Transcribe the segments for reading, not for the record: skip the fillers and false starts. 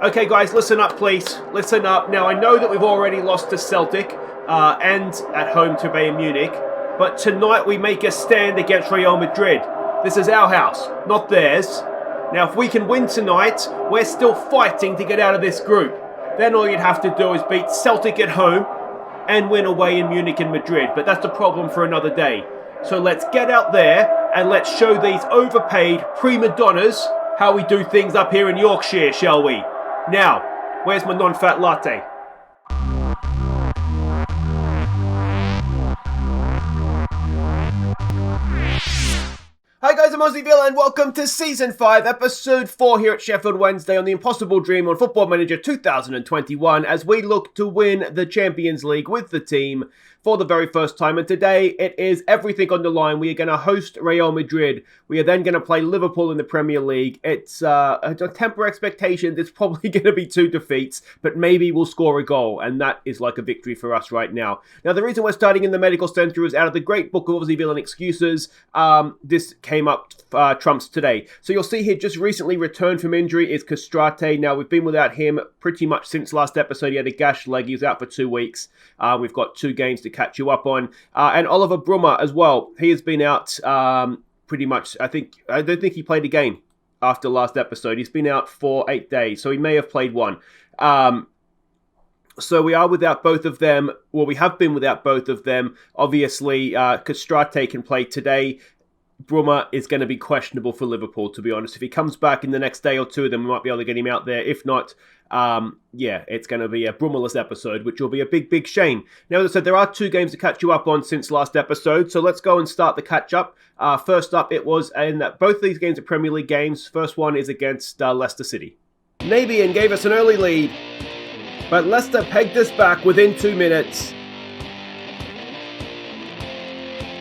Okay, guys, listen up, please. Listen up. Now, I know that we've already lost to Celtic and at home to Bayern Munich, but tonight we make a stand against Real Madrid. This is our house, not theirs. Now, if we can win tonight, we're still fighting to get out of this group. Then all you'd have to do is beat Celtic at home and win away in Munich and Madrid, but that's a problem for another day. So let's get out there and let's show these overpaid prima donnas how we do things up here in Yorkshire, shall we? Now, where's my non-fat latte? Hi guys, I'm Aussie and welcome to Season 5, Episode 4 here at Sheffield Wednesday on the Impossible Dream on Football Manager 2021 as we look to win the Champions League with the team for the very first time. And today it is everything on the line. We are going to host Real Madrid. We are then going to play Liverpool in the Premier League. It's to temper expectations. It's probably going to be 2 defeats, but maybe we'll score a goal. And that is like a victory for us right now. Now, the reason we're starting in the medical centre is out of the great book of Aussie Villain Excuses. This came up trumps today. So you'll see here just recently returned from injury is Castrate. Now, we've been without him pretty much since last episode. He had a gashed leg. He was out for 2 weeks. We've got 2 games to catch you up on. And Oliver Brummer as well. He has been out pretty much. I don't think he played a game after last episode. He's been out for 8 days, so he may have played one. So we are without both of them. Well, we have been without both of them. Obviously, Castrate can play today. Brummer is going to be questionable for Liverpool, to be honest. If he comes back in the next day or two, then we might be able to get him out there. If not, it's going to be a Brummerless episode, which will be a big, big shame. Now, as I said, there are 2 games to catch you up on since last episode, so let's go and start the catch-up. First up, it was in both of these games are Premier League games. First one is against Leicester City. Nabian gave us an early lead, but Leicester pegged us back within 2 minutes.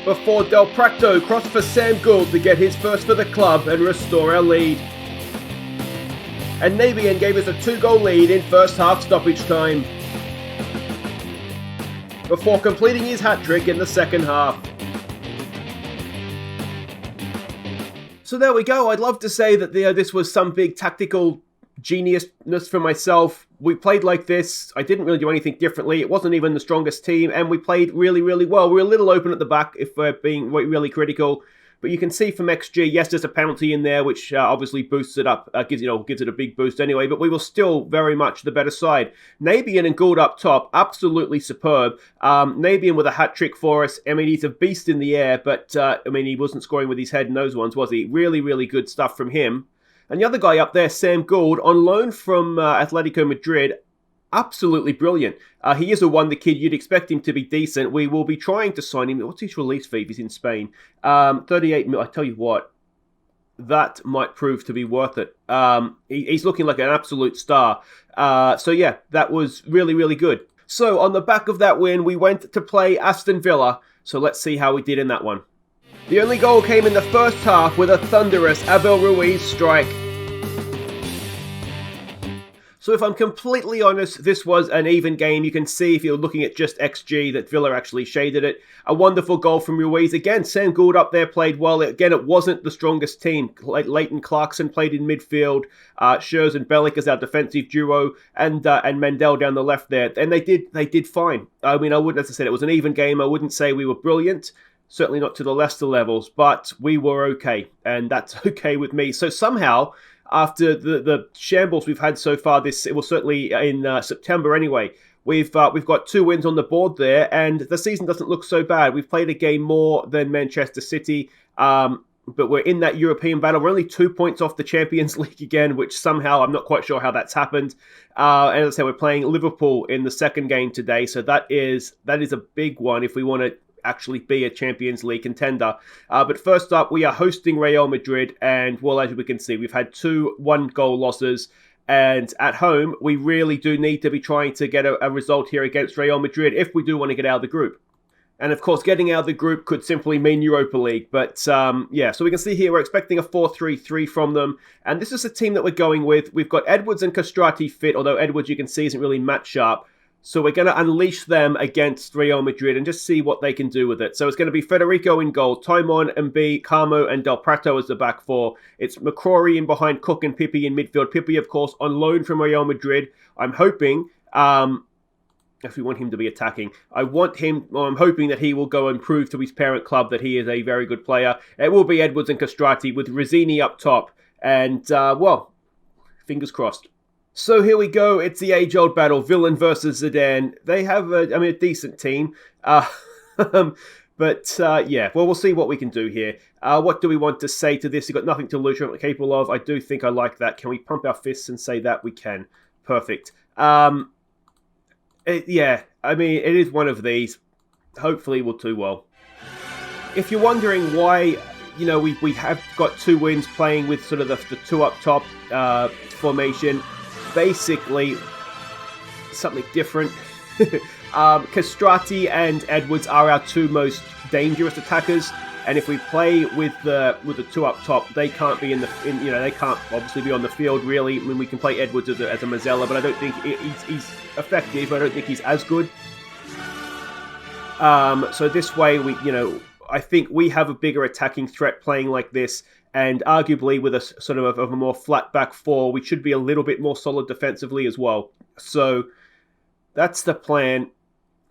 Before Del Practo crossed for Sam Gould to get his first for the club and restore our lead. And Nabian gave us a 2-goal lead in first half stoppage time, before completing his hat-trick in the second half. So there we go. I'd love to say that this was some big tactical geniusness for myself. We played like this. I didn't really do anything differently. It wasn't even the strongest team, and we played really, really well. We were a little open at the back, if we're being really critical. But you can see from XG, yes, there's a penalty in there, which obviously boosts it up, gives it a big boost anyway. But we were still very much the better side. Nabian and Gould up top, absolutely superb. Nabian with a hat trick for us. I mean, he's a beast in the air, but he wasn't scoring with his head in those ones, was he? Really, really good stuff from him. And the other guy up there, Sam Gould, on loan from Atletico Madrid, absolutely brilliant. He is a wonder kid. You'd expect him to be decent. We will be trying to sign him. What's his release fee if he's in Spain? 38 mil. I tell you what, that might prove to be worth it. He's looking like an absolute star. That was really, really good. So on the back of that win, we went to play Aston Villa. So let's see how we did in that one. The only goal came in the first half with a thunderous Abel Ruiz strike. So if I'm completely honest, this was an even game. You can see if you're looking at just XG that Villa actually shaded it. A wonderful goal from Ruiz. Again, Sam Gould up there played well. Again, it wasn't the strongest team. Leighton Clarkson played in midfield. Schurz and Bellick as our defensive duo. And Mendel down the left there. And they did fine. I mean, as I said, it was an even game. I wouldn't say we were brilliant. Certainly not to the Leicester levels, but we were okay, and that's okay with me. So somehow, after the shambles we've had so far, it was certainly in September anyway, we've got 2 wins on the board there, and the season doesn't look so bad. We've played a game more than Manchester City, but we're in that European battle. We're only 2 points off the Champions League again, which somehow I'm not quite sure how that's happened. And as I said, we're playing Liverpool in the second game today, so that is a big one if we want to actually be a Champions League contender. But first up, we are hosting Real Madrid, and well, as we can see, we've had 2 1-goal losses, and at home, we really do need to be trying to get a result here against Real Madrid if we do want to get out of the group. And of course, getting out of the group could simply mean Europa League. But so we can see here we're expecting a 4-3-3 from them. And this is the team that we're going with. We've got Edwards and Castrati fit, although Edwards, you can see, isn't really match sharp. So we're going to unleash them against Real Madrid and just see what they can do with it. So it's going to be Federico in goal, Taimon, Mb, Carmo, and Del Prato as the back four. It's McCrory in behind, Cook and Pippi in midfield. Pippi, of course, on loan from Real Madrid. I'm hoping, if we want him to be attacking, I'm hoping that he will go and prove to his parent club that he is a very good player. It will be Edwards and Castrati with Rizzini up top. And, fingers crossed. So here we go. It's the age-old battle, Villain versus Zidane. They have a decent team. But we'll see what we can do here. What do we want to say to this? You've got nothing to lose, you're not capable of. I do think I like that. Can we pump our fists and say that? We can. Perfect. It is one of these. Hopefully we'll do well. If you're wondering why, we have got 2 wins playing with sort of the 2 up top formation, basically something different. Castrati and Edwards are our 2 most dangerous attackers, and if we play with the 2 up top, they can't be they can't obviously be on the field really. I mean, we can play Edwards as a Mazzella, but I don't think he's effective. I don't think he's as good. So this way I think we have a bigger attacking threat playing like this. And arguably with a sort of a more flat back four, we should be a little bit more solid defensively as well. So that's the plan.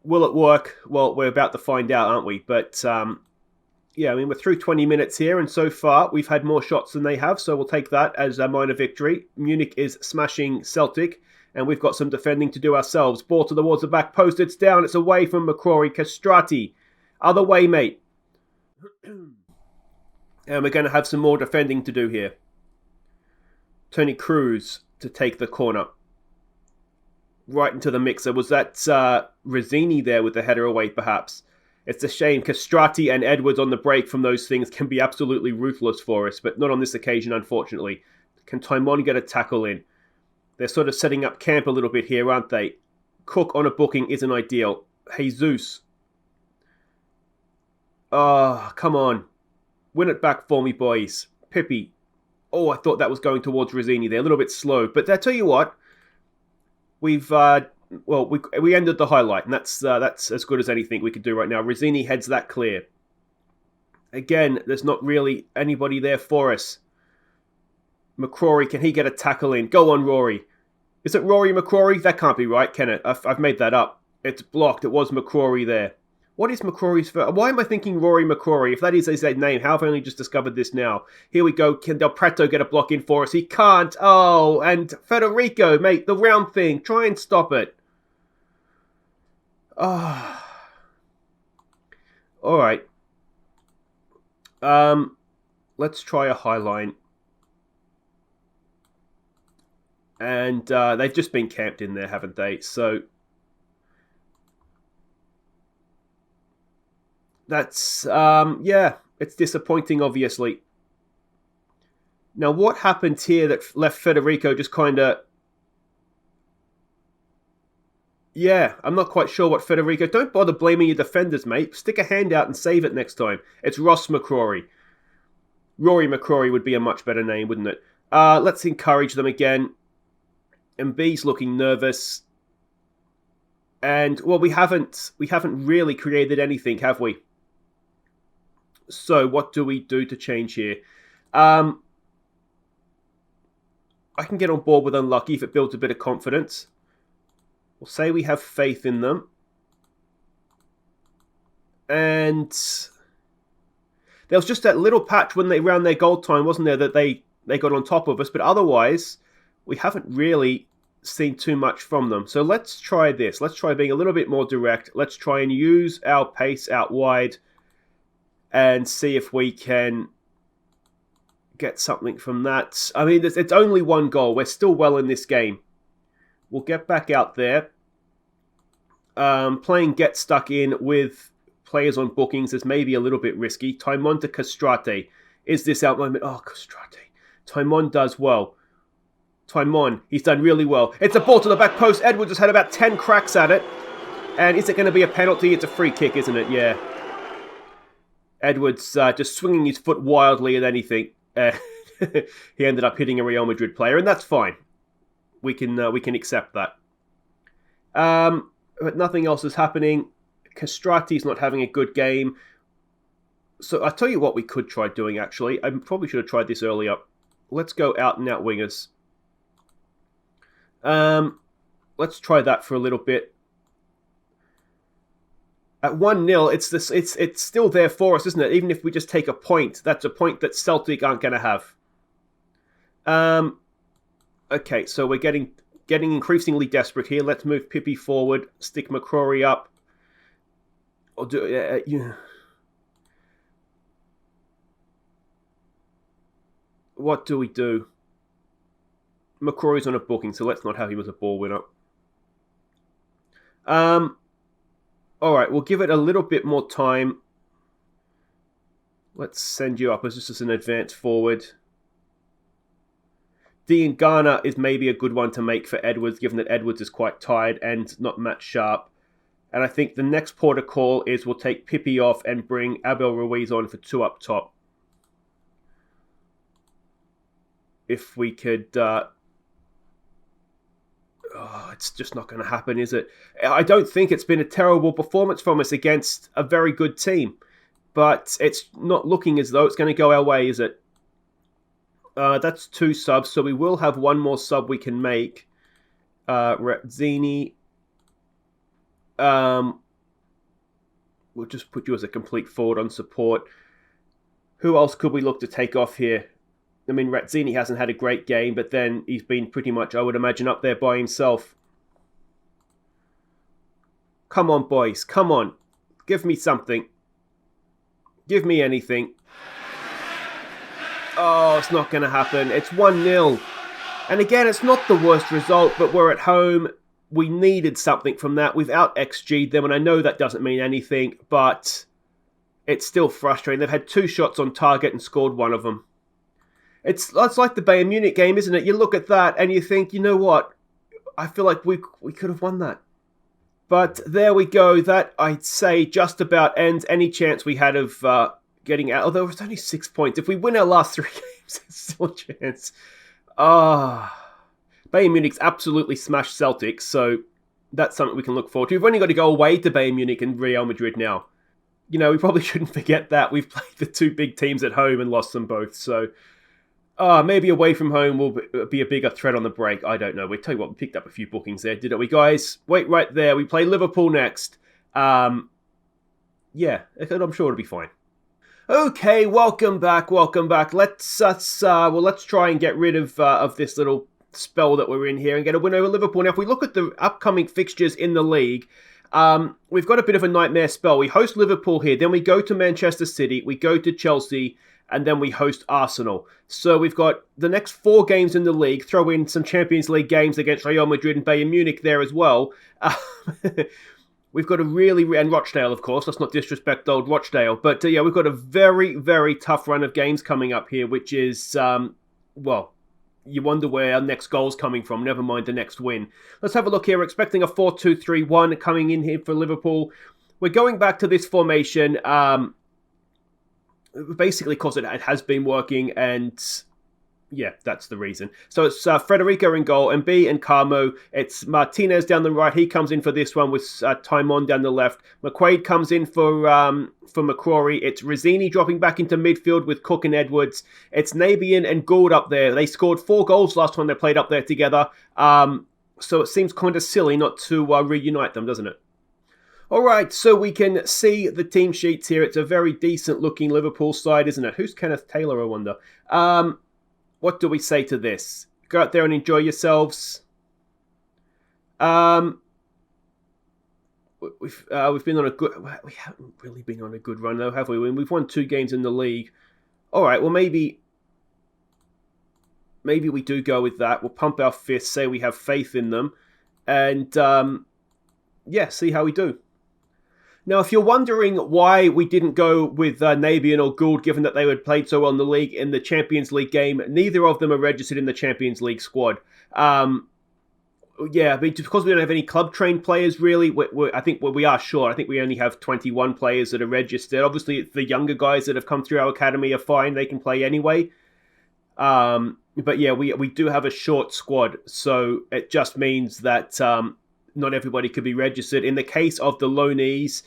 Will it work? Well, we're about to find out, aren't we? But we're through 20 minutes here, and so far we've had more shots than they have, so we'll take that as a minor victory. Munich is smashing Celtic, and we've got some defending to do ourselves. Ball towards the back post, it's down, it's away from McCrory. Castrati, other way, mate. And we're going to have some more defending to do here. Tony Cruz to take the corner. Right into the mixer. Was that Rizzini there with the header away, perhaps? It's a shame. Castrati and Edwards on the break from those things can be absolutely ruthless for us, but not on this occasion, unfortunately. Can Taimon get a tackle in? They're sort of setting up camp a little bit here, aren't they? Cook on a booking isn't ideal. Jesus. Oh, come on. Win it back for me, boys. Pippi. Oh, I thought that was going towards Rizzini there. A little bit slow. But I tell you what. We've, we ended the highlight. And that's as good as anything we could do right now. Rizzini heads that clear. Again, there's not really anybody there for us. McCrory, can he get a tackle in? Go on, Rory. Is it Rory McCrory? That can't be right, can it? I've made that up. It's blocked. It was McCrory there. What is McCrory's first? Why am I thinking Rory McCrory? If that is his name, how have I only just discovered this now? Here we go. Can Del Prato get a block in for us? He can't. Oh, and Federico, mate, the round thing. Try and stop it. Oh. All right. Let's try a high line. And they've just been camped in there, haven't they? So that's, it's disappointing, obviously. Now, what happened here that left Federico just kind of... Yeah, I'm not quite sure what Federico... Don't bother blaming your defenders, mate. Stick a hand out and save it next time. It's Ross McCrory. Rory McCrory would be a much better name, wouldn't it? Let's encourage them again. And B's looking nervous. And, well, we haven't really created anything, have we? So, what do we do to change here? I can get on board with unlucky if it builds a bit of confidence. We'll say we have faith in them. And there was just that little patch when they ran their goal time, wasn't there, that they got on top of us. But otherwise, we haven't really seen too much from them. So let's try this. Let's try being a little bit more direct. Let's try and use our pace out wide and see if we can get something from that. I mean, it's only one goal. We're still well in this game. We'll get back out there. Playing get stuck in with players on bookings is maybe a little bit risky. Taimon to Castrati. Is this out moment? Oh, Castrati. Taimon does well. Taimon, he's done really well. It's a ball to the back post. Edwards has had about 10 cracks at it. And is it going to be a penalty? It's a free kick, isn't it? Yeah. Edwards just swinging his foot wildly at anything. He ended up hitting a Real Madrid player, and that's fine. We can accept that. but nothing else is happening. Castrati's not having a good game. So I'll tell you what we could try doing, actually. I probably should have tried this earlier. Let's go out and out wingers. Let's try that for a little bit. At 1-0, it's still there for us, isn't it? Even if we just take a point, that's a point that Celtic aren't going to have. Okay, so we're getting increasingly desperate here. Let's move Pippi forward, stick McCrory up. Or do yeah. What do we do? McCrory's on a booking, so let's not have him as a ball winner. All right, we'll give it a little bit more time. Let's send you up as just as an advance forward. Dean Garner is maybe a good one to make for Edwards, given that Edwards is quite tired and not match sharp. And I think the next port of call is we'll take Pippi off and bring Abel Ruiz on for 2 up top. If we could... it's just not going to happen, is it? I don't think it's been a terrible performance from us against a very good team. But it's not looking as though it's going to go our way, is it? That's 2 subs, so we will have 1 more sub we can make. Retzini. We'll just put you as a complete forward on support. Who else could we look to take off here? I mean, Retzini hasn't had a great game, but then he's been pretty much, I would imagine, up there by himself. Come on, boys. Come on. Give me something. Give me anything. Oh, it's not going to happen. It's 1-0. And again, it's not the worst result, but we're at home. We needed something from that. We've out-XG'd them, and I know that doesn't mean anything, but it's still frustrating. They've had 2 shots on target and scored 1 of them. It's like the Bayern Munich game, isn't it? You look at that and you think, you know what? I feel like we could have won that. But there we go. That, I'd say, just about ends any chance we had of getting out. Although it's only 6 points. If we win our last 3 games, there's still a chance. Bayern Munich's absolutely smashed Celtic, so that's something we can look forward to. We've only got to go away to Bayern Munich and Real Madrid now. You know, we probably shouldn't forget that. We've played the 2 big teams at home and lost them both, so... maybe away from home will be a bigger threat on the break. I don't know. We tell you what, we picked up a few bookings there, didn't we, guys? Wait right there. We play Liverpool next. Yeah, I'm sure it'll be fine. Okay, welcome back. Let's try and get rid of this little spell that we're in here and get a win over Liverpool. Now, if we look at the upcoming fixtures in the league, we've got a bit of a nightmare spell. We host Liverpool here, then we go to Manchester City, we go to Chelsea, and then we host Arsenal. So we've got the next 4 games in the league, throw in some Champions League games against Real Madrid and Bayern Munich there as well. We've got a and Rochdale, of course, let's not disrespect old Rochdale. But yeah, we've got a very, very tough run of games coming up here, which is, you wonder where our next goal's coming from, never mind the next win. Let's have a look here. We're expecting a 4-2-3-1 coming in here for Liverpool. We're going back to this formation, basically because it has been working, and yeah, that's the reason. So it's Federico in goal, Mb and Carmo. It's Martinez down the right. He comes in for this one with Timon down the left. McQuaid comes in for McCrory. It's Rizzini dropping back into midfield with Cook and Edwards. It's Nabian and Gould up there. They scored 4 goals last time they played up there together. So it seems kind of silly not to reunite them, doesn't it? All right, so we can see the team sheets here. It's a very decent-looking Liverpool side, isn't it? Who's Kenneth Taylor, I wonder? What do we say to this? Go out there and enjoy yourselves. We've been on a good... We haven't really been on a good run, though, have we? We've won 2 games in the league. All right, well, maybe we do go with that. We'll pump our fists, say we have faith in them, and, see how we do. Now, if you're wondering why we didn't go with Nabian or Gould, given that they had played so well in the league in the Champions League game, neither of them are registered in the Champions League squad. Because we don't have any club-trained players, really, I think we are short. I think we only have 21 players that are registered. Obviously, the younger guys that have come through our academy are fine. They can play anyway. But yeah, we do have a short squad, so it just means that... not everybody could be registered. In the case of the loanees,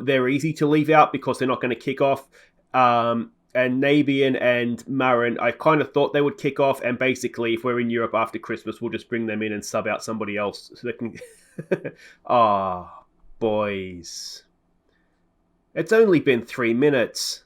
they're easy to leave out because they're not going to kick off. And Nabian and Marin, I kind of thought they would kick off. And basically, if we're in Europe after Christmas, we'll just bring them in and sub out somebody else so they can. Boys. It's only been 3 minutes.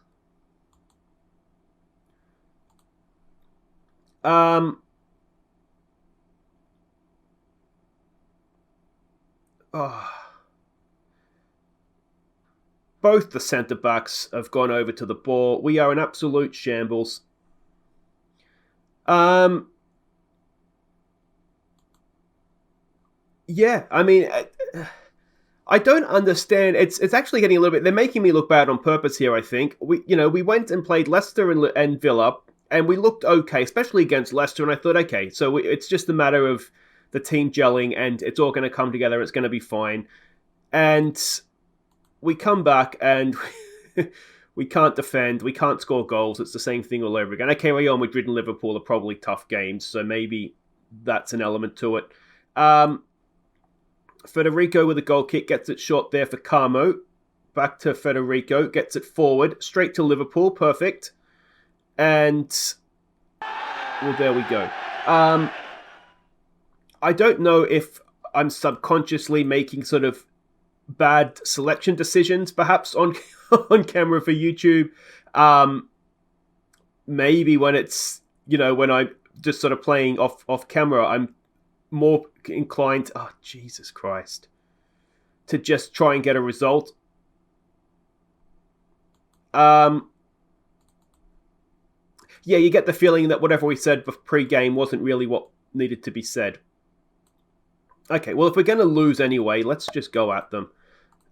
Both the centre-backs have gone over to the ball. We are in absolute shambles. Yeah, I mean, I don't understand. It's actually getting a little bit... They're making me look bad on purpose here, I think. We went and played Leicester and Villa, and we looked okay, especially against Leicester, and I thought, okay, so it's just a matter of the team gelling, and it's all going to come together, it's going to be fine. And we come back and we can't defend, we can't score goals. It's the same thing all over again. Okay, Real Madrid and Liverpool are probably tough games, so maybe that's an element to it. Federico with a goal kick, gets it short there for Carmo. Back to Federico, gets it forward, straight to Liverpool, perfect. And, well, there we go. I don't know if I'm subconsciously making sort of bad selection decisions, perhaps on camera for YouTube. Maybe when it's, when I'm just sort of playing off camera, I'm more inclined, Jesus Christ, to just try and get a result. Yeah, you get the feeling that whatever we said pre-game wasn't really what needed to be said. Okay, well, if we're going to lose anyway, let's just go at them.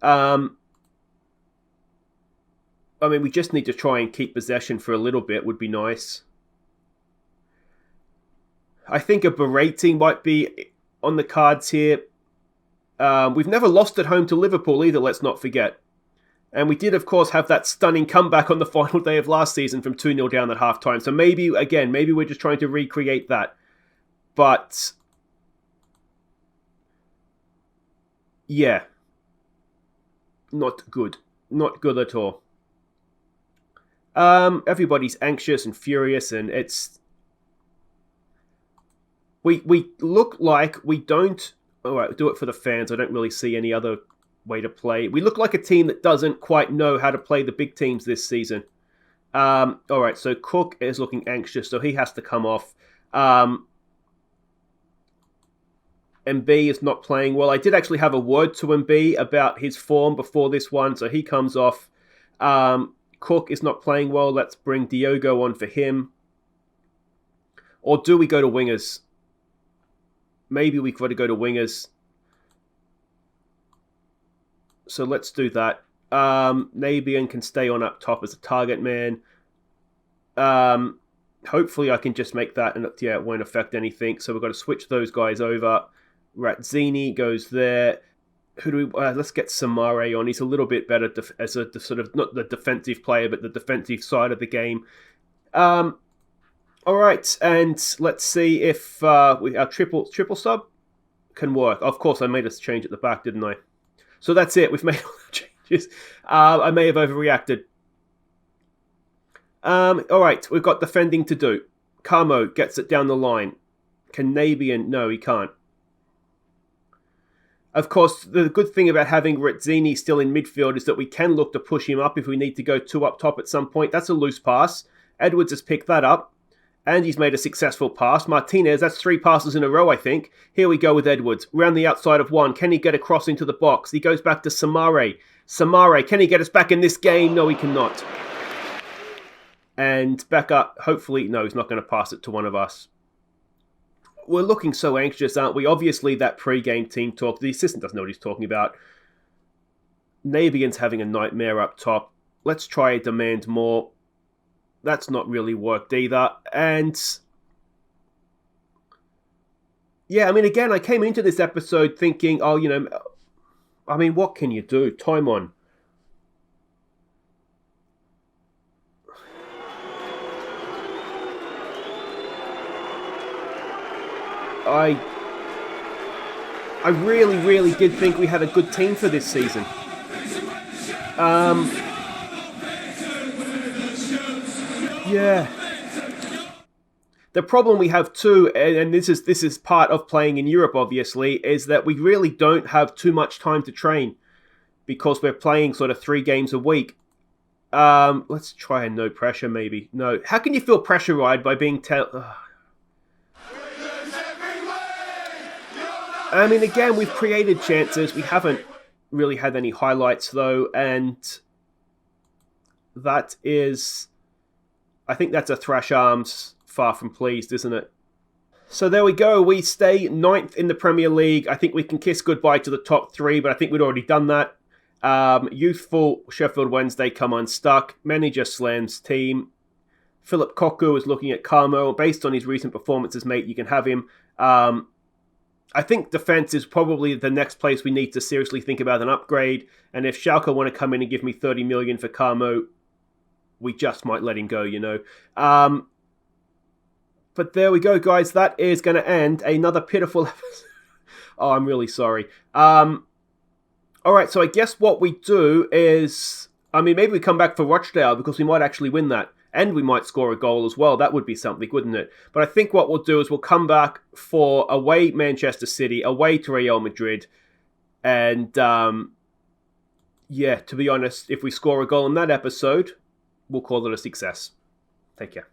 I mean, we just need to try and keep possession for a little bit would be nice. I think a berating might be on the cards here. We've never lost at home to Liverpool either, let's not forget. And we did, of course, have that stunning comeback on the final day of last season from 2-0 down at halftime. So maybe we're just trying to recreate that. But yeah, not good. Not good at all. Everybody's anxious and furious, and it's... We look like we don't... Alright, do it for the fans. I don't really see any other way to play. We look like a team that doesn't quite know how to play the big teams this season. Alright, so Cook is looking anxious, so he has to come off. MB is not playing well. I did actually have a word to MB about his form before this one, so he comes off. Cook is not playing well. Let's bring Diogo on for him. Or do we go to wingers? Maybe we've got to go to wingers. So let's do that. Nabian can stay on up top as a target man. Hopefully I can just make that, and yeah, it won't affect anything. So we've got to switch those guys over. Razzini goes there. Who do we? Let's get Samare on. He's a little bit better as a sort of, not the defensive player, but the defensive side of the game. All right, and let's see if our triple sub can work. Of course, I made us change at the back, didn't I? So that's it. We've made all the changes. I may have overreacted. All right, we've got defending to do. Carmo gets it down the line. Can Nabian? No, he can't. Of course, the good thing about having Razzini still in midfield is that we can look to push him up if we need to go 2 up top at some point. That's a loose pass. Edwards has picked that up, and he's made a successful pass. Martinez, that's 3 passes in a row, I think. Here we go with Edwards. Round the outside of 1. Can he get across into the box? He goes back to Samare. Samare, can he get us back in this game? No, he cannot. And back up. Hopefully, no, he's not going to pass it to one of us. We're looking so anxious, aren't we? Obviously, that pre-game team talk, the assistant doesn't know what he's talking about. Nabian's having a nightmare up top. Let's try and demand more. That's not really worked either. And yeah, I mean, again, I came into this episode thinking, what can you do? Time on. I really, really did think we had a good team for this season. Yeah. The problem we have too, and this is part of playing in Europe, obviously, is that we really don't have too much time to train because we're playing sort of 3 games a week. Let's try a no pressure, maybe. No. How can you feel pressurized by being I mean, again, we've created chances. We haven't really had any highlights, though, and that is... I think that's a thrash arms far from pleased, isn't it? So there we go. We stay 9th in the Premier League. I think we can kiss goodbye to the top 3, but I think we'd already done that. Youthful Sheffield Wednesday come unstuck. Manager slams team. Philip Cocu is looking at Carmo. Based on his recent performances, mate, you can have him. I think defence is probably the next place we need to seriously think about an upgrade. And if Schalke want to come in and give me 30 million for Carmo, we just might let him go, you know. But there we go, guys. That is going to end another pitiful episode. Oh, I'm really sorry. All right, so I guess what we do is... I mean, maybe we come back for Rochdale because we might actually win that. And we might score a goal as well. That would be something, wouldn't it? But I think what we'll do is we'll come back for away Manchester City, away to Real Madrid. And, yeah, to be honest, if we score a goal in that episode, we'll call it a success. Take care.